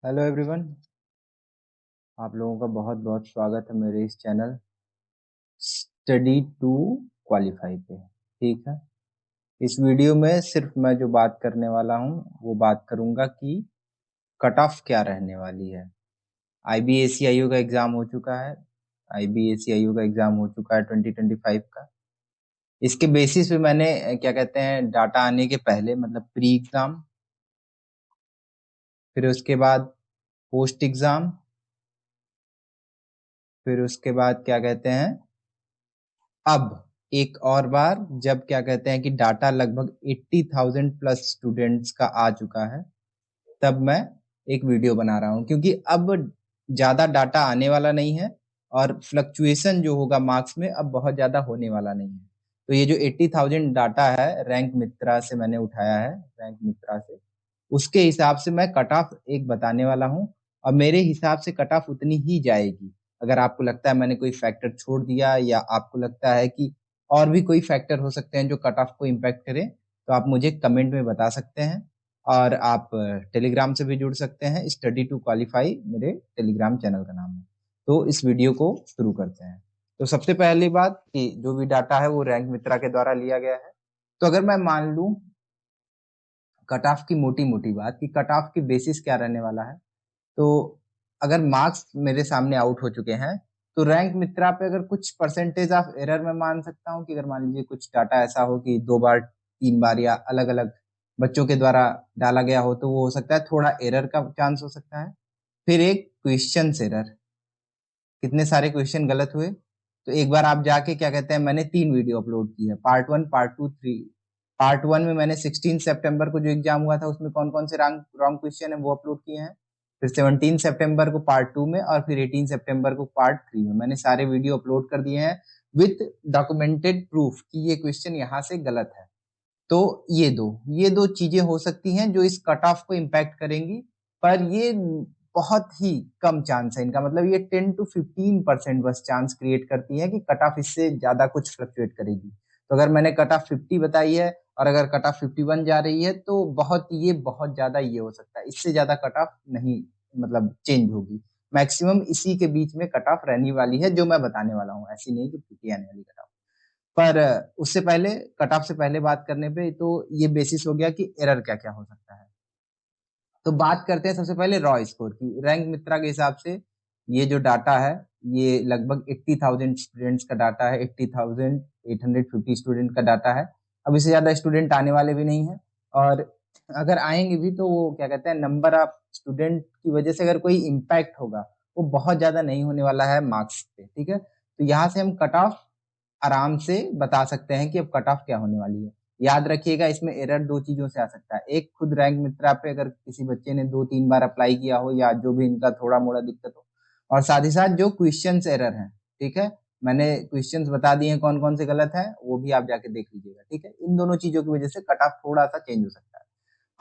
Hello everyone. आप लोगों का बहुत बहुत स्वागत है मेरे इस चैनल स्टडी टू क्वालिफाई पे। ठीक है, इस वीडियो में सिर्फ मैं जो बात करने वाला हूँ वो बात करूंगा कि कट ऑफ क्या रहने वाली है। आईबीएसईआईओ का एग्जाम हो चुका है। आईबीएसईआईओ का एग्जाम हो चुका है 2025 का। इसके बेसिस पे मैंने क्या कहते हैं डाटा आने के पहले मतलब प्री एग्जाम, फिर उसके बाद पोस्ट एग्जाम, फिर उसके बाद क्या कहते हैं अब एक और बार जब क्या कहते हैं कि डाटा लगभग 80,000 प्लस स्टूडेंट्स का आ चुका है, तब मैं एक वीडियो बना रहा हूं क्योंकि अब ज्यादा डाटा आने वाला नहीं है और फ्लक्चुएशन जो होगा मार्क्स में अब बहुत ज्यादा होने वाला नहीं है। तो ये जो 80,000 डाटा है रैंक मित्रा से मैंने उठाया है, रैंक मित्रा से, उसके हिसाब से मैं कट ऑफ एक बताने वाला हूं और मेरे हिसाब से कट ऑफ उतनी ही जाएगी। अगर आपको लगता है मैंने कोई फैक्टर छोड़ दिया या आपको लगता है कि और भी कोई फैक्टर हो सकते हैं जो कट ऑफ को इम्पैक्ट करें, तो आप मुझे कमेंट में बता सकते हैं। और आप टेलीग्राम से भी जुड़ सकते हैं। स्टडी टू क्वालिफाई मेरे टेलीग्राम चैनल का नाम है। तो इस वीडियो को शुरू करते हैं। तो सबसे पहली बात कि जो भी डाटा है वो रैंक मित्रा के द्वारा लिया गया है। तो अगर मैं मान लूं कट ऑफ की मोटी मोटी बात कि कट ऑफ की बेसिस क्या रहने वाला है, तो अगर मार्क्स मेरे सामने आउट हो चुके हैं तो रैंक मित्रा पे अगर कुछ परसेंटेज ऑफ एरर मैं मान सकता हूँ कि अगर मान लीजिए कुछ डाटा ऐसा हो कि 2 बार 3 बार या अलग अलग बच्चों के द्वारा डाला गया हो, तो वो हो सकता है थोड़ा एरर का चांस हो सकता है। फिर एक क्वेश्चन एरर, कितने सारे क्वेश्चन गलत हुए। तो एक बार आप जाके क्या कहते हैं, मैंने 3 वीडियो अपलोड की है, पार्ट 1 पार्ट 2 3। पार्ट 1 में मैंने 16 सितंबर को जो एग्जाम हुआ था उसमें कौन कौन से रॉन्ग क्वेश्चन है वो अपलोड किए हैं। फिर 17 सितंबर को पार्ट 2 में और फिर 18 सितंबर को पार्ट 3 में मैंने सारे वीडियो अपलोड कर दिए हैं विथ डॉक्यूमेंटेड प्रूफ कि ये क्वेश्चन यहाँ से गलत है। तो ये दो चीजें हो सकती हैं जो इस कट ऑफ को इम्पैक्ट करेंगी, पर ये बहुत ही कम चांस है इनका, मतलब ये 10 to 15% बस चांस क्रिएट करती है कि कट ऑफ इससे ज्यादा कुछ फ्लक्चुएट करेगी। तो अगर मैंने कट ऑफ 50 बताई है और अगर कट ऑफ 51 जा रही है तो बहुत ज्यादा ये हो सकता है, इससे ज्यादा कट ऑफ नहीं मतलब चेंज होगी। मैक्सिमम इसी के बीच में कट ऑफ रहने वाली है जो मैं बताने वाला हूँ, ऐसी नहीं कि 50 आने वाली कट ऑफ। पर उससे पहले कट ऑफ से पहले बात करने पे तो ये बेसिस हो गया कि एरर क्या क्या हो सकता है। तो बात करते हैं सबसे पहले रॉ स्कोर की। रैंक मित्रा के हिसाब से ये जो डाटा है ये लगभग 80,000 स्टूडेंट्स का डाटा है, 80,850 स्टूडेंट का डाटा है। अब इससे ज्यादा स्टूडेंट आने वाले भी नहीं है और अगर आएंगे भी तो वो क्या कहते हैं नंबर ऑफ स्टूडेंट की वजह से अगर कोई इम्पैक्ट होगा वो बहुत ज्यादा नहीं होने वाला है मार्क्स पे। ठीक है, तो यहाँ से हम कट ऑफ आराम से बता सकते हैं कि अब कट ऑफ क्या होने वाली है। याद रखिएगा इसमें एरर दो चीजों से आ सकता है, एक खुद रैंक मित्रा पे अगर किसी बच्चे ने 2-3 बार अप्लाई किया हो या जो भी इनका थोड़ा मोड़ा दिक्कत हो, और साथ ही साथ जो क्वेश्चंस एरर हैं। ठीक है, मैंने क्वेश्चंस बता दिए हैं कौन कौन से गलत हैं, वो भी आप जाके देख लीजिएगा। ठीक है, इन दोनों चीजों की वजह से कट ऑफ थोड़ा सा चेंज हो सकता है।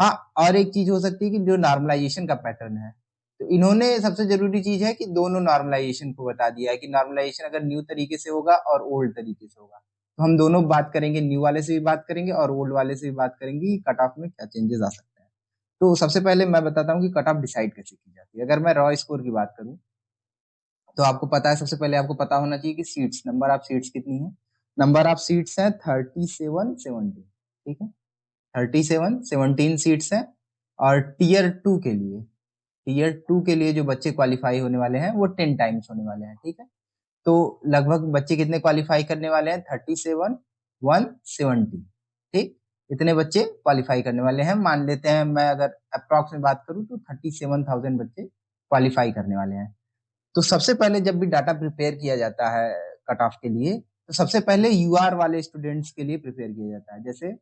हाँ, और एक चीज हो सकती है कि जो नॉर्मलाइजेशन का पैटर्न है, तो इन्होंने सबसे जरूरी चीज है कि दोनों नॉर्मलाइजेशन को बता दिया है कि नॉर्मलाइजेशन अगर न्यू तरीके से होगा और ओल्ड तरीके से होगा। तो हम दोनों बात करेंगे, न्यू वाले से भी बात करेंगे और ओल्ड वाले से भी बात करेंगे कि कट ऑफ में क्या चेंजेस आ सकते हैं। तो सबसे पहले मैं बताता हूँ कि कट ऑफ डिसाइड कैसे की जाती है। अगर मैं रॉ स्कोर की बात करूँ तो आपको पता है, सबसे पहले आपको पता होना चाहिए कि सीट्स, नंबर ऑफ सीट्स कितनी है। नंबर ऑफ सीट्स है 37-17। ठीक है, 37-17 सीट्स हैं। और टीयर 2 के लिए, टीयर 2 के लिए जो बच्चे क्वालिफाई होने वाले हैं वो 10 टाइम्स होने वाले हैं। ठीक है, तो लगभग बच्चे कितने क्वालिफाई करने वाले हैं, 37-170। ठीक, इतने बच्चे क्वालिफाई करने वाले हैं। मान लेते हैं मैं अगर अप्रॉक्स में बात करूं तो 37,000 बच्चे क्वालिफाई करने वाले हैं। तो सबसे पहले जब भी डाटा प्रिपेयर किया जाता है कट ऑफ के लिए, तो सबसे पहले यूआर वाले स्टूडेंट्स के लिए प्रिपेयर किया जाता है। जैसे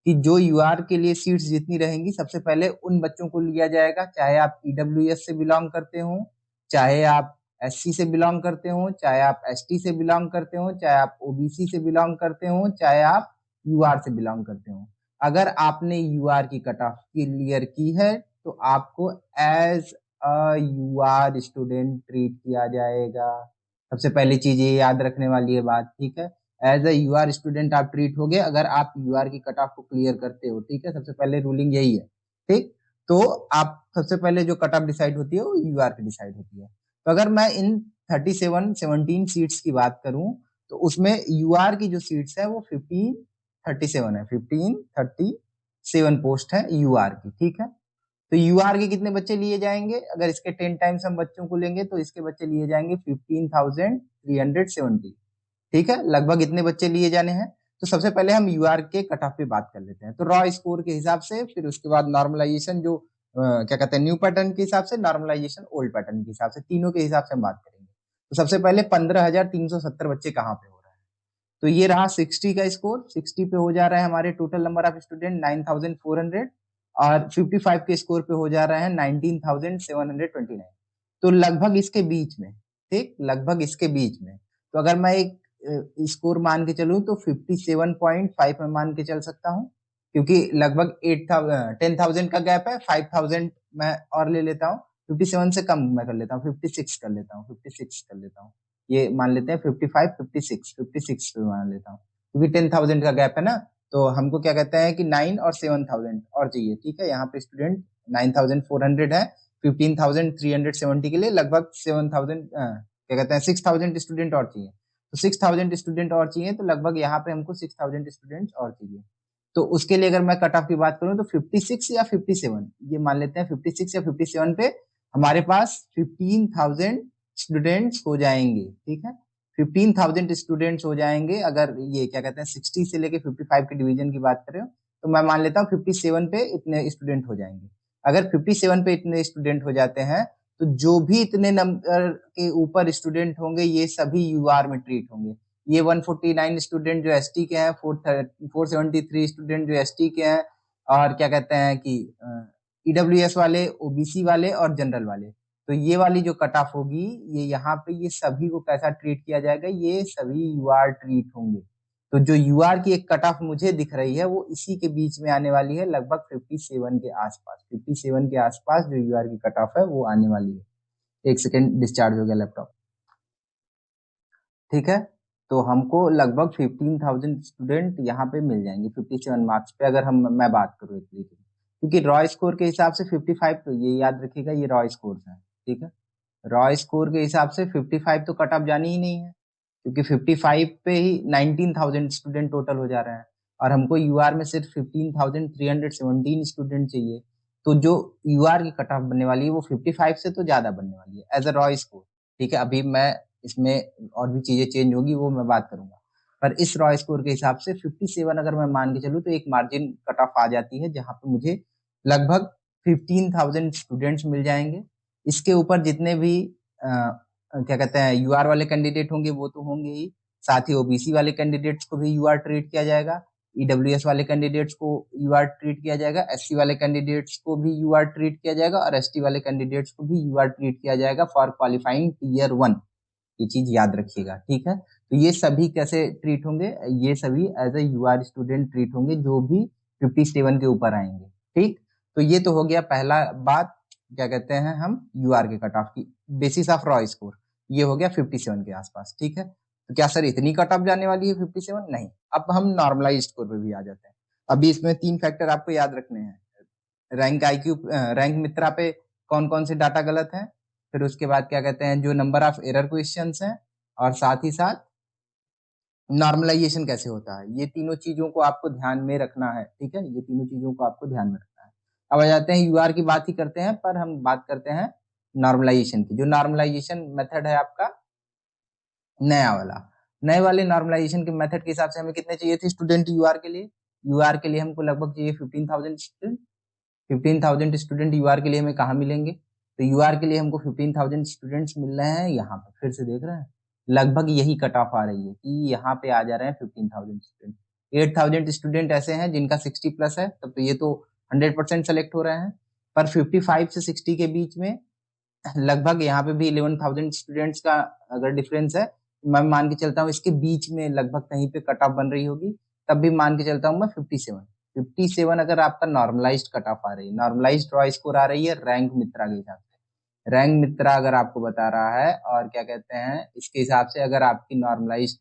कि जो यूआर के लिए सीट्स जितनी रहेंगी सबसे पहले उन बच्चों को लिया जाएगा, चाहे आप ईडब्ल्यूएस से बिलोंग करते हो, चाहे आप एससी से बिलोंग करते हो, चाहे आप एसटी से बिलोंग करते हो, चाहे आप ओबीसी से बिलोंग करते हो, चाहे आप यूआर से बिलोंग करते हो। अगर आपने यूआर की कट ऑफ क्लियर की है तो आपको एज यूआर स्टूडेंट ट्रीट किया जाएगा। सबसे पहली चीज ये याद रखने वाली है बात। ठीक है, एज अ यूआर स्टूडेंट आप ट्रीट हो गए अगर आप यूआर की कट ऑफ को क्लियर करते हो। ठीक है, सबसे पहले रूलिंग यही है। ठीक, तो आप सबसे पहले जो कट ऑफ डिसाइड होती है वो यूआर की डिसाइड होती है। तो अगर मैं इन 17 सीट्स की बात करूं तो उसमें यूआर की जो सीट्स है वो 1537 है, 1537 पोस्ट है यूआर की, ठीक है। तो यूआर के कितने बच्चे लिए जाएंगे, अगर इसके 10 टाइम्स हम बच्चों को लेंगे तो इसके बच्चे लिए जाएंगे 15,370, ठीक है, लगभग इतने बच्चे लिए जाने हैं। तो सबसे पहले हम यूआर के कट ऑफ पे बात कर लेते हैं। तो रॉ स्कोर के हिसाब से, फिर उसके बाद नॉर्मलाइजेशन जो क्या कहते हैं न्यू पैटर्न के हिसाब से, नॉर्मलाइजेशन ओल्ड पैटर्न के हिसाब से, तीनों के हिसाब से हम बात करेंगे। तो सबसे पहले 15,370 बच्चे कहाँ पे हो रहे हैं, तो ये रहा 60 का स्कोर, 60 पे हो जा रहा है हमारे टोटल नंबर ऑफ स्टूडेंट 9,400, और 55 के स्कोर पे हो जा रहा है 19,729। तो लगभग इसके बीच में, ठीक, लगभग इसके बीच में। तो अगर मैं एक स्कोर मान के चलूं तो 57.5 में मान के चल सकता हूं, क्योंकि लगभग 10,000 का गैप है, 5,000 मैं और ले लेता हूँ, 57 से कम मैं कर लेता हूँ, 56 कर लेता हूँ, 56 कर लेता हूँ, ये मान लेते हैं 55, 56 पे मान लेता हूँ, क्योंकि 10,000 का गैप है ना। तो हमको क्या कहते हैं कि 9 और 7,000 और चाहिए, ठीक है। यहाँ पे स्टूडेंट 9,400 है, 15,370 के लिए लगभग 7,000 क्या कहते हैं 6,000 स्टूडेंट और चाहिए। तो 6,000 स्टूडेंट और चाहिए, तो लगभग यहाँ पे हमको 6,000 स्टूडेंट और चाहिए। तो उसके लिए अगर मैं कट ऑफ की बात करूं तो 56 या 57, ये मान लेते हैं 56 या 57 पे हमारे पास 15,000 स्टूडेंट्स हो जाएंगे, ठीक है। 15,000 स्टूडेंट्स हो जाएंगे अगर ये क्या कहते हैं 60 से लेके 55 के डिवीजन की बात करें, तो मैं मान लेता हूँ 57 पे इतने स्टूडेंट हो जाएंगे। अगर 57 पे इतने स्टूडेंट हो जाते हैं तो जो भी इतने नंबर के ऊपर स्टूडेंट होंगे ये सभी यूआर में ट्रीट होंगे। ये 149 स्टूडेंट जो एसटी के हैं, 473 स्टूडेंट जो एसटी के हैं, और क्या कहते हैं कि ईडब्ल्यूएस वाले, ओबीसी वाले और जनरल वाले। तो ये वाली जो कट ऑफ होगी, ये यहाँ पे ये सभी को कैसा ट्रीट किया जाएगा, ये सभी यूआर ट्रीट होंगे। तो जो यूआर की एक कट ऑफ मुझे दिख रही है वो इसी के बीच में आने वाली है, लगभग 57 के आसपास, 57 के आसपास जो यूआर की कट ऑफ है वो आने वाली है। एक सेकेंड, डिस्चार्ज हो गया लैपटॉप, ठीक है। तो हमको लगभग 15,000 स्टूडेंट यहाँ पे मिल जाएंगे 57 मार्क्स पे, अगर हम मैं बात करूँ एक तरीके से, क्योंकि रॉ स्कोर के हिसाब से 55, तो ये याद रखिएगा ये रॉ स्कोर है, ठीक है। रॉ स्कोर के हिसाब से 55 तो कट ऑफ जानी ही नहीं है, क्योंकि 55 पे ही 19,000 स्टूडेंट टोटल हो जा रहे हैं, और हमको यूआर में सिर्फ 15,317 स्टूडेंट चाहिए। तो जो यूआर की कट ऑफ बनने वाली है वो 55 से तो ज्यादा बनने वाली है एज अ रॉ स्कोर, ठीक है। अभी मैं इसमें और भी चीजें चेंज होगी वो मैं बात करूंगा, पर इस रॉ स्कोर के हिसाब से 57 अगर मैं मान के चलूँ तो एक मार्जिन कट ऑफ आ जाती है जहां पे मुझे लगभग 15,000 स्टूडेंट्स मिल जाएंगे। इसके ऊपर जितने भी क्या कहते हैं यूआर वाले कैंडिडेट होंगे वो तो होंगे ही, साथ ही ओबीसी वाले कैंडिडेट्स को भी यूआर ट्रीट किया जाएगा, ईडब्ल्यूएस वाले कैंडिडेट्स को यूआर ट्रीट किया जाएगा, एससी वाले कैंडिडेट्स को भी यूआर ट्रीट किया जाएगा, और एसटी वाले कैंडिडेट्स को भी यूआर ट्रीट किया जाएगा फॉर क्वालिफाइंग टीयर 1। ये चीज याद रखिएगा, ठीक है। तो ये सभी कैसे ट्रीट होंगे, ये सभी as a UR student treat होंगे जो भी 57 के ऊपर आएंगे, ठीक। तो ये तो हो गया पहला बात, क्या कहते हैं हम यूआर के कट ऑफ की बेसिस ऑफ रॉ स्कोर, ये हो गया 57 के आसपास, ठीक है। तो क्या सर इतनी कट ऑफ जाने वाली है 57? नहीं। अब हम नॉर्मलाइज स्कोर पे भी आ जाते हैं। अभी इसमें 3 फैक्टर आपको याद रखने हैं, रैंक आईक्यू, रैंक मित्रा पे कौन कौन से डाटा गलत है, फिर उसके बाद क्या कहते हैं जो नंबर ऑफ एरर क्वेश्चंस हैं, और साथ ही साथ नॉर्मलाइजेशन कैसे होता है। ये तीनों चीजों को आपको ध्यान में रखना है, ठीक है, ये तीनों चीजों को आपको ध्यान में रखना है। अब आ जाते हैं यूआर की बात ही करते हैं, पर हम बात करते हैं नॉर्मलाइजेशन की। जो नॉर्मलाइजेशन मेथड है आपका नया वाला, नए वाले नॉर्मलाइजेशन के मेथड के हिसाब से हमें कितने चाहिए थे स्टूडेंट यूआर के लिए, यूआर के लिए हमको लगभग चाहिए 15,000 स्टूडेंट। 15,000 स्टूडेंट यूआर के लिए हमें कहाँ मिलेंगे, तो यूआर के लिए हमको 15,000 स्टूडेंट्स मिल रहे हैं यहाँ पे, फिर से देख रहे हैं लगभग यही कट ऑफ आ रही है कि यहाँ पे आ जा रहे हैं 15,000 स्टूडेंट। 8,000 स्टूडेंट ऐसे हैं जिनका 60 प्लस है, तब तो ये तो 100% सेलेक्ट हो रहे हैं, पर 55 से 60 के बीच में लगभग यहाँ पे भी 11,000 स्टूडेंट्स का अगर डिफरेंस है, मैं मान के चलता हूँ इसके बीच में लगभग कहीं पे कट ऑफ बन रही होगी, तब भी मान के चलता हूँ मैं 57 अगर आपका नॉर्मलाइज्ड कट ऑफ आ रही है, नॉर्मलाइज्ड रॉ स्कोर आ रही है रैंक मित्रा के हिसाब से, रैंक मित्रा अगर आपको बता रहा है, और क्या कहते हैं इसके हिसाब से अगर आपकी नॉर्मलाइज्ड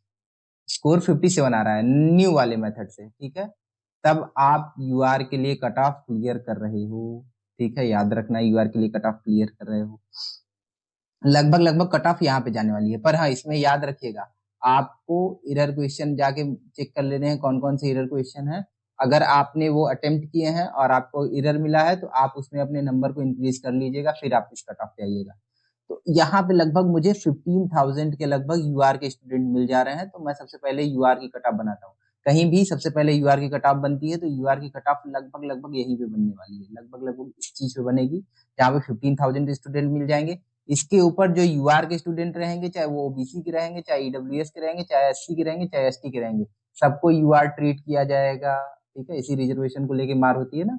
स्कोर 57 आ रहा है न्यू वाले मेथड से, ठीक है, तब आप यूआर के लिए कट ऑफ क्लियर कर रहे हो, ठीक है, याद रखना यूआर के लिए कट ऑफ क्लियर कर रहे हो, लगभग कट ऑफ यहाँ पे जाने वाली है। पर हाँ, इसमें याद रखिएगा आपको एरर क्वेश्चन जाके चेक कर लेने हैं कौन कौन से एरर क्वेश्चन है। अगर आपने वो अटेम्प्ट किए हैं और आपको एरर मिला है तो आप उसमें अपने नंबर को इंक्रीज कर लीजिएगा, फिर आप इस कट ऑफ पे आइएगा। तो यहाँ पे लगभग मुझे 15,000 के लगभग यूआर के स्टूडेंट मिल जा रहे हैं, तो मैं सबसे पहले यूआर की कट ऑफ बनाता हूँ। कहीं भी सबसे पहले यूआर की कट ऑफ बनती है तो यूआर की कट ऑफ लगभग यहीं पे बनने वाली है, लगभग इस चीज पे बनेगी जहाँ पे 15,000 स्टूडेंट मिल जाएंगे। इसके ऊपर जो यूआर के स्टूडेंट रहेंगे, चाहे वो ओबीसी के रहेंगे, चाहे ईडब्ल्यूएस के रहेंगे, चाहे एससी के रहेंगे, चाहे एसटी के रहेंगे, सबको यूआर ट्रीट किया जाएगा। ठीक है, इसी रिजर्वेशन को लेके मार होती है ना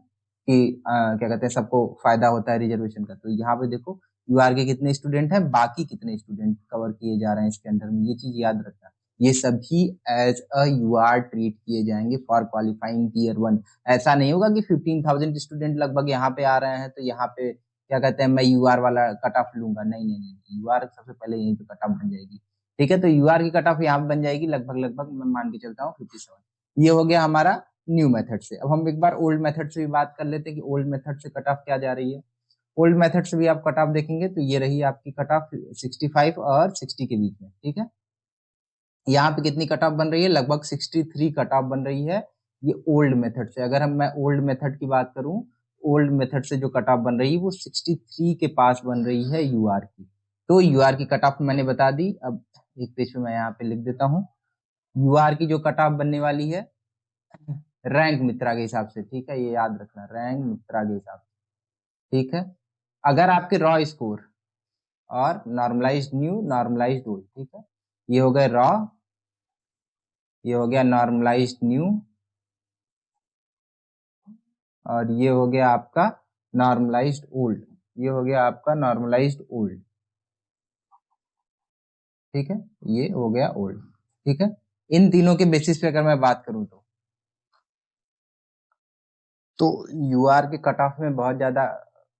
कि क्या कहते हैं सबको फायदा होता है रिजर्वेशन का। तो यहाँ पे देखो यूआर के कितने स्टूडेंट हैं, बाकी कितने स्टूडेंट कवर किए जा रहे हैं इसके अंडर में, ये चीज याद रखना। ये सभी एज अ यूआर ट्रीट किए जाएंगे फॉर क्वालिफाइंग टीयर 1। ऐसा नहीं होगा कि 15,000 स्टूडेंट लगभग यहाँ पे आ रहे हैं तो यहाँ पे क्या कहते हैं मैं यूआर वाला कट ऑफ लूंगा, नहीं नहीं नहीं, यूआर सबसे पहले यहीं पे कट ऑफ बन जाएगी। ठीक है, तो यूआर की कट ऑफ यहाँ पे बन जाएगी लगभग मैं मान के चलता हूँ 57। ये हो गया हमारा न्यू मेथड से। अब हम एक बार ओल्ड मेथड से भी बात कर लेते हैं कि ओल्ड मेथड से कट ऑफ क्या जा रही है। ओल्ड मेथड से भी आप कट ऑफ देखेंगे तो ये रही आपकी कट ऑफ 65 और 60 के बीच में। ठीक है, यहाँ पे कितनी कट ऑफ बन रही है, लगभग 63 कट ऑफ बन रही है ये ओल्ड मेथड से। अगर हम मैं ओल्ड मेथड की बात करूं, ओल्ड मेथड से जो कट ऑफ बन रही है वो 63 के पास बन रही है यूआर की। तो यूआर की कट ऑफ मैंने बता दी। अब एक पेज पे मैं यहाँ पे लिख देता हूँ यूआर की जो कट ऑफ बनने वाली है रैंक मित्रा के हिसाब से। ठीक है, ये याद रखना, रैंक मित्रा के हिसाब से। ठीक है, अगर आपके रॉ स्कोर और नॉर्मलाइज्ड न्यू नॉर्मलाइज्ड ओल्ड, ठीक है, ये हो गए रॉ, ये हो गया नॉर्मलाइज्ड न्यू, और ये हो गया आपका नॉर्मलाइज्ड ओल्ड, ये हो गया आपका नॉर्मलाइज्ड ओल्ड। ठीक है, ये हो गया ओल्ड। ठीक है, इन तीनों के बेसिस पे अगर मैं बात करूं तो यूआर के कट ऑफ में बहुत ज्यादा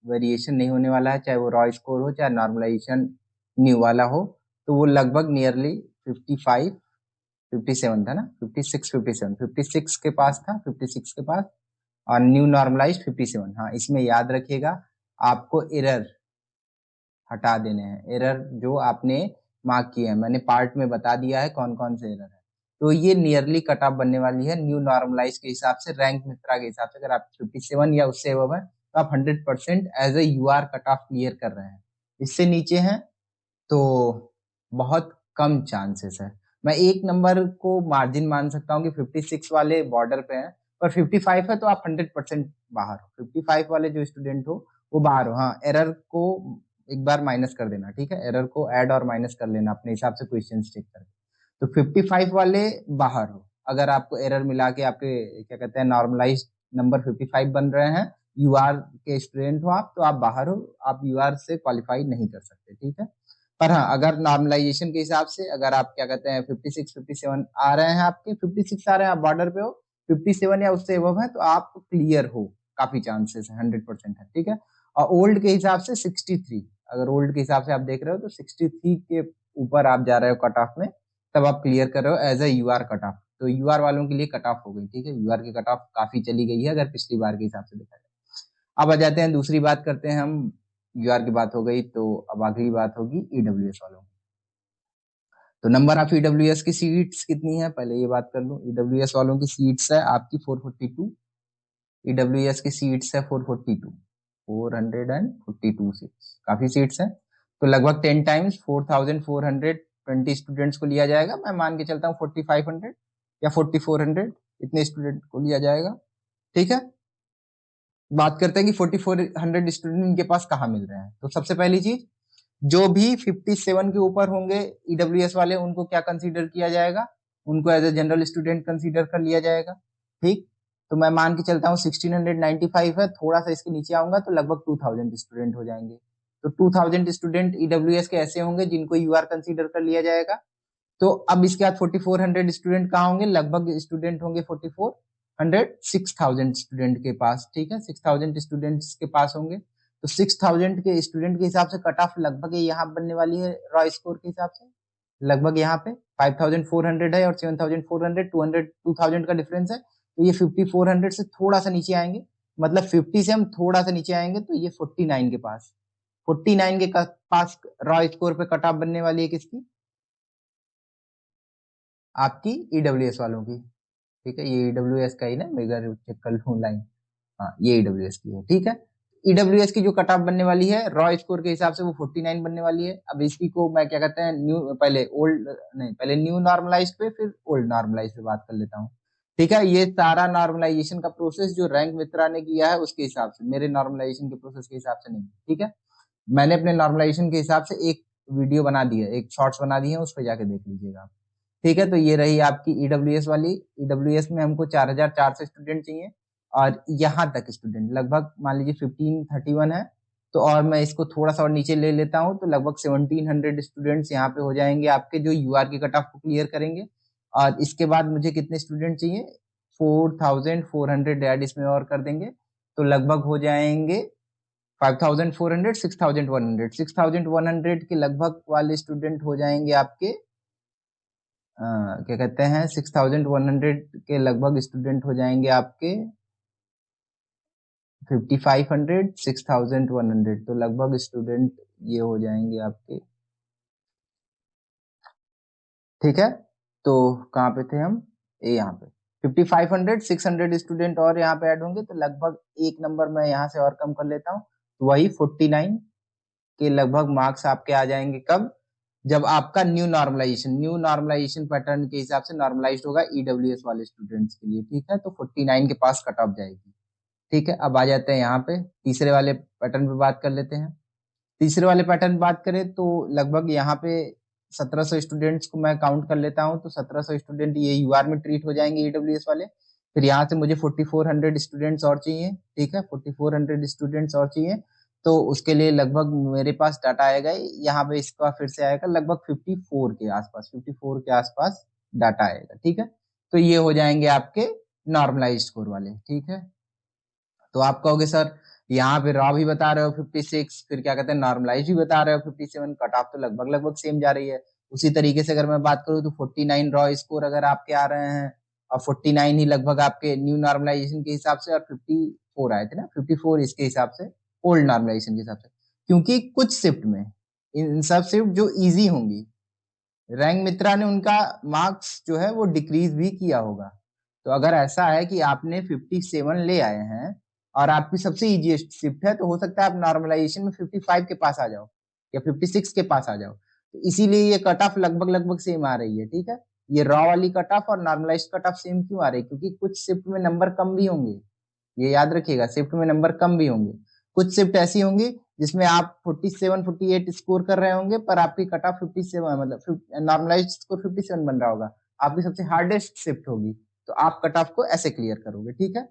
वेरिएशन नहीं होने वाला है, चाहे वो रॉ स्कोर हो चाहे नॉर्मलाइजेशन न्यू वाला हो। तो वो लगभग नियरली 55 57 था ना, 56 57 56 के पास था, 56 के पास, और न्यू नॉर्मलाइज्ड 57। हाँ, इसमें याद रखिएगा आपको एरर हटा देने हैं, एरर जो आपने मार्क किए हैं मैंने पार्ट में बता दिया है कौन कौन से एरर है। तो ये नियरली कट ऑफ बनने वाली है न्यू नॉर्मलाइज के हिसाब से, रैंक मित्रा के हिसाब से। अगर आप 57 या उससे अबव है तो आप 100% as a UR cut off clear कर रहे हैं। इससे नीचे हैं तो बहुत कम चांसेस है। मैं एक नंबर को मार्जिन मान सकता हूँ कि 56 वाले बॉर्डर पे हैं, पर 55 है तो आप 100% बाहर हो। 55 वाले जो स्टूडेंट हो वो बाहर हो। हाँ, एरर को एक बार माइनस कर देना, ठीक है, एरर को ऐड और माइनस कर लेना अपने हिसाब से क्वेश्चन चेक करके। तो 55 वाले बाहर हो। अगर आपको एरर मिला के आपके क्या कहते हैं नॉर्मलाइज नंबर 55 बन रहे हैं, यूआर के स्टूडेंट हो आप, तो आप बाहर हो, आप यूआर से क्वालिफाई नहीं कर सकते। ठीक है, पर हाँ, अगर नॉर्मलाइजेशन के हिसाब से अगर आप क्या कहते हैं 56 57 आ रहे हैं, आपके 56 आ रहे हैं, आप बॉर्डर पे हो, 57 या उससे एबव है तो आप क्लियर हो, काफी चांसेस है, 100% है। ठीक है, और ओल्ड के हिसाब से 63, अगर ओल्ड के हिसाब से आप देख रहे हो तो 63 के ऊपर आप जा रहे हो कट ऑफ में, तब आप क्लियर कर रहे हो as a UR cut off. तो यूआर वालों के लिए कट ऑफ हो गई। ठीक है, यूआर की कट ऑफ काफी चली गई है अगर पिछली बार के हिसाब से देखा जाए। अब आ जाते हैं दूसरी बात करते हैं हम, यूआर की बात हो गई तो अब अगली बात होगी ईडब्ल्यूएस वालों की। तो नंबर ऑफ ईडब्ल्यूएस की सीट्स कितनी है पहले ये बात कर लूं। ईडब्ल्यूएस वालों की सीट्स है आपकी 442, ईडब्ल्यूएस की सीट्स है 442 सीट्स, काफी सीट्स हैं। तो लगभग 10 टाइम्स 4,420 स्टूडेंट्स को लिया जाएगा। मैं मान के चलता हूँ 4,500 या 4,400 इतने स्टूडेंट को लिया जाएगा। ठीक है, बात करते हैं कि 4,400 स्टूडेंट इनके पास कहाँ मिल रहे हैं। तो सबसे पहली चीज, जो भी 57 के ऊपर होंगे ईडब्ल्यूएस वाले, उनको क्या कंसीडर किया जाएगा, उनको as a general student consider कर लिया जाएगा। ठीक, तो मैं मान के चलता हूँ 1695 है, थोड़ा सा इसके नीचे आऊंगा तो लगभग 2000 स्टूडेंट हो जाएंगे। तो 2000 स्टूडेंट ईडब्ल्यूएस के ऐसे होंगे जिनको यूआर कंसीडर कर लिया जाएगा। तो अब इसके बाद 4400 स्टूडेंट कहाँ होंगे, लगभग स्टूडेंट होंगे 4400 6000 स्टूडेंट के पास। ठीक है, 6000 स्टूडेंट्स के पास होंगे। तो 6000 के स्टूडेंट के हिसाब से कट ऑफ लगभग यहाँ बनने वाली है रॉ स्कोर के हिसाब से, लगभग यहाँ पे 5400 है और 7400 2000 का डिफरेंस है, तो ये 5400 से थोड़ा सा नीचे आएंगे, मतलब 50 से हम थोड़ा सा नीचे आएंगे तो ये 49 के पास, 49 के पास रॉ स्कोर पे कट ऑफ बनने वाली है किसकी, आपकी ईडब्ल्यूएस वालों की। ठीक है, ये ईडब्ल्यूएस का ही ना, मैं इधर चेक कर लूं लाइन, हाँ ये ईडब्ल्यूएस की है। ठीक है, ईडब्ल्यूएस की जो कट ऑफ बनने वाली है रॉ स्कोर के हिसाब से वो 49 बनने वाली है। अब इसी को मैं क्या कहते हैं, न्यू, पहले ओल्ड नहीं, पहले न्यू नॉर्मलाइज पे फिर ओल्ड नॉर्मलाइज पे बात कर लेता हूँ। ठीक है, ये सारा नॉर्मलाइजेशन का प्रोसेस जो रैंक मित्रा ने किया है उसके हिसाब से, मेरे नॉर्मलाइजेशन के प्रोसेस के हिसाब से नहीं। ठीक है, मैंने अपने नॉर्मलाइजेशन के हिसाब से एक वीडियो बना दी है, एक शॉर्ट्स बना दी है, उस पर जाके देख लीजिएगा। ठीक है, तो ये रही आपकी ईडब्ल्यूएस वाली। ईडब्ल्यूएस में हमको 4400 स्टूडेंट चाहिए, और यहाँ तक स्टूडेंट लगभग मान लीजिए 1531 है, तो और मैं इसको थोड़ा सा और नीचे ले लेता हूँ तो लगभग 1700 स्टूडेंट्स यहाँ पे हो जाएंगे आपके, जो यूआर की कट ऑफ को क्लियर करेंगे। और इसके बाद मुझे कितने स्टूडेंट चाहिए, 4400 ऐड इसमें और कर देंगे तो लगभग हो जाएंगे 5400, 6100, 6100 के लगभग वाले स्टूडेंट हो जाएंगे आपके, क्या कहते हैं, 6100 के लगभग स्टूडेंट हो जाएंगे आपके 5500, 6100, तो लगभग स्टूडेंट ये हो जाएंगे आपके। ठीक है, तो कहाँ पे थे हम, ये यहाँ पे 5500, 600 स्टूडेंट और यहाँ पे ऐड होंगे तो लगभग एक नंबर मैं यहाँ से और कम कर लेता हूँ, तो वही 49 के लगभग मार्क्स आपके आ जाएंगे। कब, जब आपका न्यू नॉर्मलाइजेशन पैटर्न के हिसाब से नॉर्मलाइज्ड होगा ईडब्ल्यूएस वाले स्टूडेंट्स के लिए। ठीक है, तो 49 के पास कट ऑफ जाएगी। ठीक है, अब आ जाते हैं यहाँ पे तीसरे वाले पैटर्न पे बात कर लेते हैं। तीसरे वाले पैटर्न बात करें तो लगभग यहाँ पे 1700 स्टूडेंट्स को मैं काउंट कर लेता हूँ, तो 1700 स्टूडेंट ये यूआर में ट्रीट हो जाएंगे ईडब्ल्यूएस वाले। फिर यहाँ से मुझे 4400 स्टूडेंट्स और चाहिए। ठीक है, 4400 स्टूडेंट्स और चाहिए, तो उसके लिए लगभग मेरे पास डाटा आएगा यहाँ पे, इसका फिर से आएगा लगभग 54 के आसपास, 54 के आसपास डाटा आएगा। ठीक है, तो ये हो जाएंगे आपके नॉर्मलाइज स्कोर वाले। ठीक है, तो आप कहोगे सर यहाँ पे रॉ भी बता रहे हो 56, फिर क्या कहते हैं नॉर्मलाइज भी बता रहे हो 57, कट ऑफ तो लगभग लगभग सेम जा रही है। उसी तरीके से अगर मैं बात करूँ तो 49 रॉ स्कोर अगर आपके आ रहे हैं, और 49 ही लगभग आपके न्यू नॉर्मलाइजेशन के हिसाब से, और 54 आए थे ना, 54 इसके हिसाब से ओल्ड नॉर्मलाइजेशन के हिसाब से। क्योंकि कुछ शिफ्ट में इन सब शिफ्ट जो इजी होंगी, रैंक मित्रा ने उनका मार्क्स जो है वो डिक्रीज भी किया होगा। तो अगर ऐसा है कि आपने 57 ले आए हैं और आपकी सबसे इजीएस्ट शिफ्ट है, तो हो सकता है आप नॉर्मलाइजेशन में 55 के पास आ जाओ या 56 के पास आ जाओ, तो इसीलिए ये कट ऑफ लगभग लगभग सेम आ रही है। ठीक है, ये रॉ वाली कट ऑफ और नॉर्मलाइज कट ऑफ सेम क्यों आ रही है, क्योंकि कुछ शिफ्ट में नंबर कम भी होंगे, ये याद रखिएगा, शिफ्ट में नंबर कम भी होंगे। कुछ शिफ्ट ऐसी होंगी जिसमें आप 47 48 स्कोर कर रहे होंगे, पर आपकी कट ऑफ 57, मतलब नॉर्मलाइज्ड स्कोर 57 बन रहा होगा, आपकी सबसे हार्डेस्ट शिफ्ट होगी, तो आप कट ऑफ को ऐसे क्लियर करोगे। ठीक है,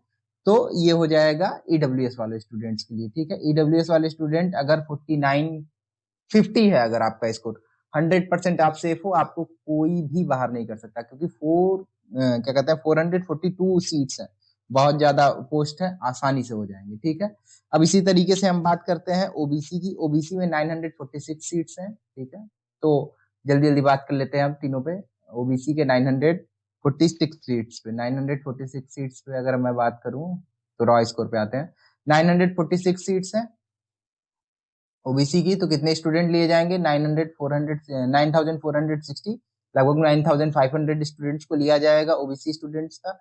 तो ये हो जाएगा ईडब्ल्यूएस वाले स्टूडेंट्स के लिए। ठीक है, ईडब्ल्यूएस वाले स्टूडेंट अगर 49 50 है अगर आपका स्कोर, 100% आप सेफ हो, आपको कोई भी बाहर नहीं कर सकता, क्योंकि क्या कहते हैं 442 सीट्स है, बहुत ज्यादा पोस्ट है, आसानी से हो जाएंगे। ठीक है, अब इसी तरीके से हम बात करते हैं ओबीसी की। ओबीसी में 946 सीट्स हैं। ठीक है, तो जल्दी जल्दी बात कर लेते हैं हम तीनों पे। ओबीसी के 946 सीट्स पे, 946 सीट्स पे अगर मैं बात करूं तो रॉ स्कोर पे आते हैं, 946 सीट्स हैं ओबीसी की, तो कितने स्टूडेंट लिए जाएंगे, 9460, लगभग 9500 स्टूडेंट्स को लिया जाएगा ओबीसी स्टूडेंट्स का।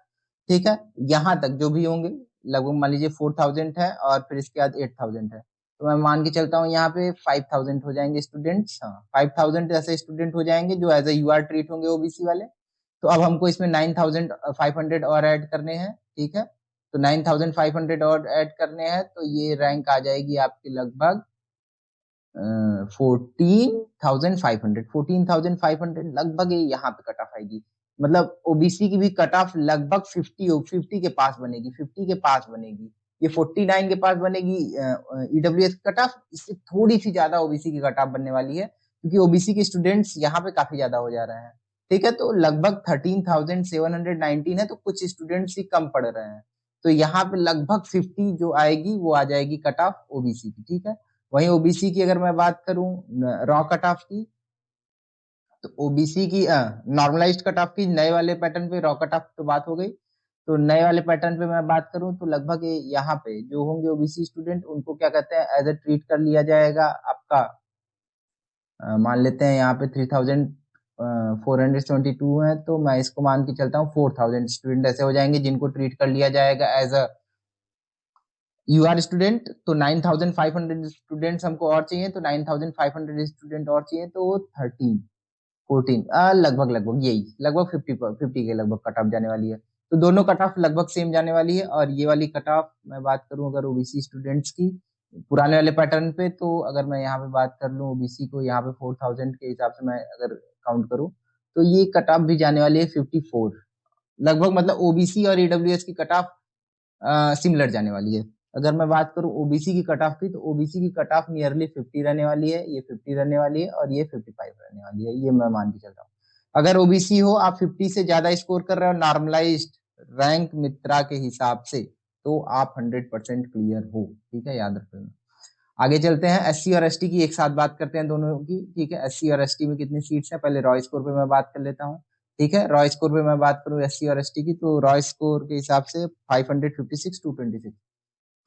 ठीक है, यहाँ तक जो भी होंगे लगभग मान लीजिए 4000 है और फिर इसके बाद 8000 है, तो मैं मान के चलता हूँ यहाँ पे 5000 हो जाएंगे स्टूडेंट्स। हाँ, 5000 ऐसे स्टूडेंट हो जाएंगे जो एज ए यूआर ट्रीट होंगे ओबीसी वाले। तो अब हमको इसमें 9500 और ऐड करने हैं। ठीक है, तो 9500 और ऐड करने हैं, तो ये रैंक आ जाएगी आपकी लगभग 14,500 लगभग यहाँ पे कट ऑफ आएगी। मतलब ओबीसी की भी कट ऑफ लगभग 50 के पास बनेगी, 50 के पास बनेगी। ये 49 के पास बनेगी ईडब्ल्यूएस कट ऑफ, इससे थोड़ी सी ज्यादा ओबीसी की कट ऑफ बनने वाली है, क्योंकि ओबीसी के स्टूडेंट्स यहाँ पे काफी ज्यादा हो जा रहे हैं। ठीक है, तो लगभग 13,719 है, तो कुछ स्टूडेंट्स ही कम पढ़ रहे हैं, तो यहाँ पे लगभग 50 जो आएगी वो आ जाएगी कट ऑफ ओबीसी की। ठीक है, वहीं ओबीसी की अगर मैं बात करूं रॉ कट ऑफ की, तो ओबीसी की नॉर्मलाइज्ड कट ऑफ की नए वाले पैटर्न पे रॉ कट ऑफ तो बात हो गई, तो नए वाले पैटर्न पे मैं बात करूं तो लगभग यहाँ पे जो होंगे ओबीसी स्टूडेंट उनको क्या कहते हैं एज ए ट्रीट कर लिया जाएगा आपका। मान लेते हैं यहाँ पे 3472 है, तो मैं इसको मान के चलता हूँ 4000 स्टूडेंट ऐसे हो जाएंगे जिनको ट्रीट कर लिया जाएगा एज अ यूआर स्टूडेंट। तो 9500 स्टूडेंट्स हमको और चाहिए, तो 9500 स्टूडेंट और चाहिए, तो 14 लगभग लगभग यही लगभग 50 के लगभग कट ऑफ जाने वाली है। तो दोनों कट ऑफ लगभग सेम जाने वाली है। और ये वाली कट ऑफ मैं बात करूं अगर ओबीसी स्टूडेंट्स की पुराने वाले पैटर्न पे, तो अगर मैं यहाँ पे बात कर लूं ओबीसी को यहाँ पे 4000 के हिसाब से मैं अगर काउंट करूं तो ये कट ऑफ भी जाने वाली है 54 लगभग। मतलब ओबीसी और ईडब्ल्यूएस की कट ऑफ सिमिलर जाने वाली है। अगर मैं बात करूं ओबीसी की कट ऑफ की, तो ओबीसी की कट ऑफ नियरली 50 रहने वाली है, ये 50 रहने वाली है और ये 55 रहने वाली है, ये मैं मान के चल रहा हूँ। अगर ओबीसी हो आप 50 से ज्यादा स्कोर कर रहे हो नॉर्मलाइज्ड रैंक मित्रा के हिसाब से, तो आप 100% क्लियर हो। ठीक है, याद रखना। आगे चलते हैं, एससी और एसटी की एक साथ बात करते हैं दोनों की। ठीक है, एससी और एसटी में कितनी सीट्स हैं, पहले रॉ स्कोर पे मैं बात कर लेता हूँ। ठीक है, रॉ स्कोर पे मैं बात करूँ एससी और एसटी की, तो रॉ स्कोर के हिसाब से 556 226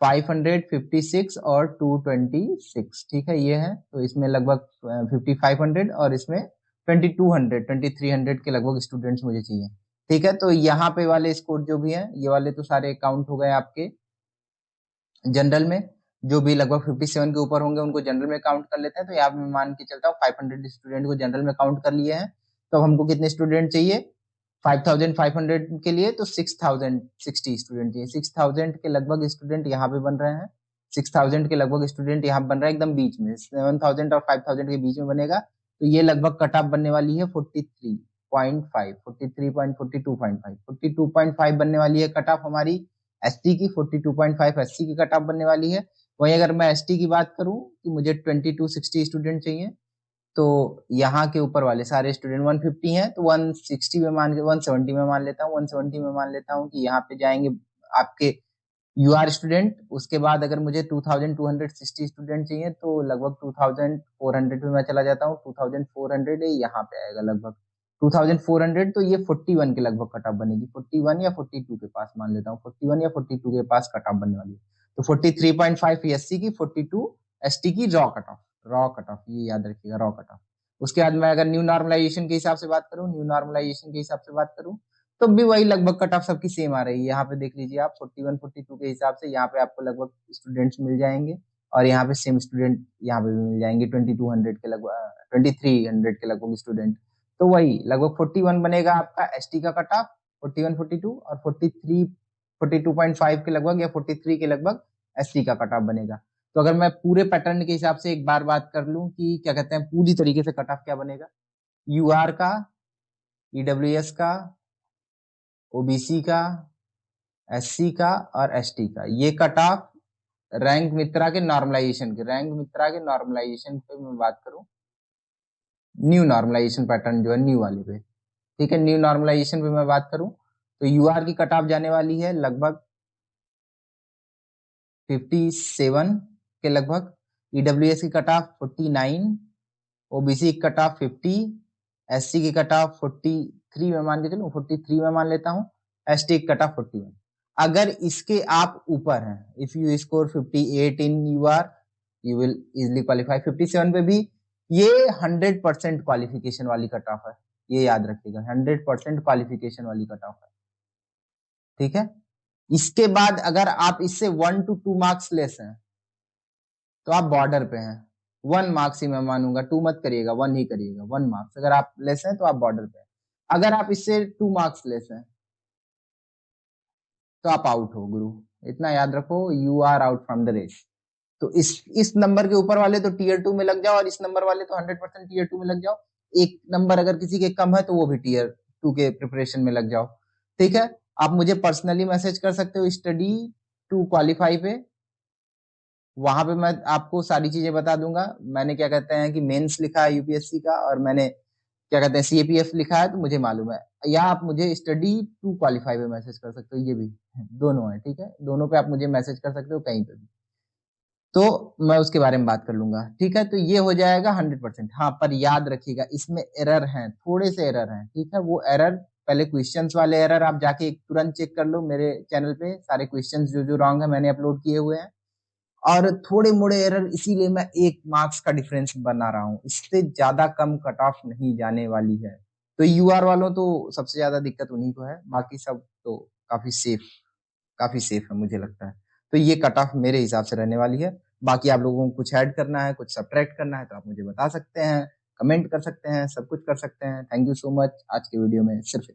556 और 226। ठीक है, ये है। तो इसमें लगभग 5500 और इसमें 2200 2300 के लगभग स्टूडेंट्स मुझे चाहिए। ठीक है, तो यहाँ पे वाले स्कोर जो भी है ये वाले तो सारे काउंट हो गए आपके जनरल में। जो भी लगभग 57 के ऊपर होंगे उनको जनरल में काउंट कर लेते हैं। तो यहाँ पे मैं मान के चलता हूँ 500 स्टूडेंट को जनरल में काउंट कर लिए हैं। तो अब हमको कितने स्टूडेंट चाहिए 5500 के लिए, तो 6060 स्टूडेंट चाहिए। 6000 के लगभग स्टूडेंट यहाँ पे बन रहे हैं, 6000 के लगभग स्टूडेंट यहाँ बन रहा है एकदम बीच में, 7000 और 5000 के बीच में बनेगा। तो ये लगभग कट ऑफ बनने वाली है 43.5 43.42.5 42.5 बनने वाली है कट ऑफ हमारी एसटी की। 42.5 एससी की कट ऑफ बनने वाली है। वहीं अगर मैं एसटी की बात करूं कि मुझे 2260 स्टूडेंट चाहिए, तो यहाँ के ऊपर वाले सारे स्टूडेंट 150 हैं, तो 160 में मान के 170 में मान लेता हूँ 170 में मान लेता हूँ कि यहाँ पे जाएंगे आपके यूआर स्टूडेंट। उसके बाद अगर मुझे 2260 स्टूडेंट चाहिए तो लगभग 2400 में मैं चला जाता हूँ। 2400 यहाँ पे आएगा लगभग 2400, तो ये 41 के लगभग कट ऑफ बनेगी, 41 या 42 के पास मान लेता हूँ, 41 या 42 के पास कट ऑफ बनने वाली है। तो 43.5 एससी की, 42 एसटी की raw cut off, raw cut off ये याद रखिएगा, रॉ कट ऑफ। उसके बाद मैं अगर न्यू नॉर्मलाइजेशन के हिसाब से बात करूं, न्यू नॉर्मलाइजेशन के हिसाब से बात करूं तो भी वही लगभग कट ऑफ सबकी सेम आ रही है। यहाँ पे देख लीजिए आप 41 42 के हिसाब से यहाँ पे आपको लगभग स्टूडेंट्स मिल जाएंगे और यहाँ पे सेम स्टूडेंट यहाँ पे भी मिल जाएंगे 2200 के लगभग 2300 के लगभग स्टूडेंट। तो वही लगभग 41 बनेगा आपका एसटी का कट ऑफ, 41 42 और 43 42.5 के लगभग या 43 के लगभग एसटी का कट ऑफ बनेगा। तो अगर मैं पूरे पैटर्न के हिसाब से एक बार बात कर लूं कि क्या कहते हैं पूरी तरीके से कट ऑफ क्या बनेगा, यूआर का, ईडब्ल्यूएस का, ओबीसी का, एससी का और एसटी का, ये कट ऑफ रैंक मित्रा के नॉर्मलाइजेशन के, रैंक मित्रा के नॉर्मलाइजेशन पे मैं बात करूं, न्यू नॉर्मलाइजेशन पैटर्न जो है न्यू वाले पे। ठीक है, न्यू नॉर्मलाइजेशन पे मैं बात करूं तो यूआर की कट ऑफ जाने वाली है लगभग 57 के लगभग, ईडब्ल्यूएस की कट ऑफ 49, ओबीसी की कट ऑफ 50, एससी की कट ऑफ 43 में मान के चलो 43 में मान लेता हूं, एसटी की कट ऑफ 41। अगर इसके आप ऊपर हैं, if you score 58 in UR you will easily qualify. 57 पे भी ये 100% क्वालिफिकेशन वाली कट ऑफ है, ये याद रखिएगा 100% क्वालिफिकेशन वाली कट ऑफ है। ठीक है, इसके बाद अगर आप इससे 1 to 2 मार्क्स लेस हैं तो आप बॉर्डर पे हैं। 1 मार्क्स ही मैं मानूंगा, 2 मत करिएगा, 1 ही करिएगा। 1 मार्क्स अगर आप लेस हैं तो आप बॉर्डर पे हैं। अगर आप इससे 2 मार्क्स लेस हैं तो आप आउट हो गुरु, इतना याद रखो, you are out from the race. तो इस नंबर के ऊपर वाले तो टीयर 2 में लग जाओ और इस नंबर वाले तो 100% टीयर 2 में लग जाओ। एक नंबर अगर किसी के कम है तो वो भी टीयर 2 के प्रिपरेशन में लग जाओ। ठीक है, आप मुझे पर्सनली मैसेज कर सकते हो स्टडी टू क्वालिफाई पे, वहां पे मैं आपको सारी चीजें बता दूंगा। मैंने क्या कहते हैं कि मेंस लिखा है यूपीएससी का और मैंने क्या कहते हैं सीएपीएफ लिखा है, तो मुझे मालूम है। या आप मुझे स्टडी टू क्वालिफाई पे मैसेज कर सकते हो, ये भी दोनों है। ठीक है, दोनों पे आप मुझे मैसेज कर सकते हो कहीं पे भी, तो मैं उसके बारे में बात कर लूंगा। ठीक है, तो ये हो जाएगा 100%। हाँ, पर याद रखिएगा इसमें एरर हैं, थोड़े से एरर हैं। ठीक है, वो एरर पहले क्वेश्चंस वाले एरर आप जाके तुरंत चेक कर लो, मेरे चैनल पे सारे क्वेश्चंस जो रॉन्ग है मैंने अपलोड किए हुए हैं। और थोड़े मोड़े एरर, इसीलिए मैं 1 मार्क्स का डिफरेंस बना रहा हूँ, इससे ज्यादा कम कट ऑफ नहीं जाने वाली है। तो यूआर वालों तो सबसे ज्यादा दिक्कत उन्हीं को है, बाकी सब तो काफी सेफ है मुझे लगता है। तो ये कट ऑफ मेरे हिसाब से रहने वाली है। बाकी आप लोगों को कुछ ऐड करना है, कुछ सब्ट्रैक्ट करना है तो आप मुझे बता सकते हैं, कमेंट कर सकते हैं, सब कुछ कर सकते हैं। Thank you so much. आज के वीडियो में सिर्फ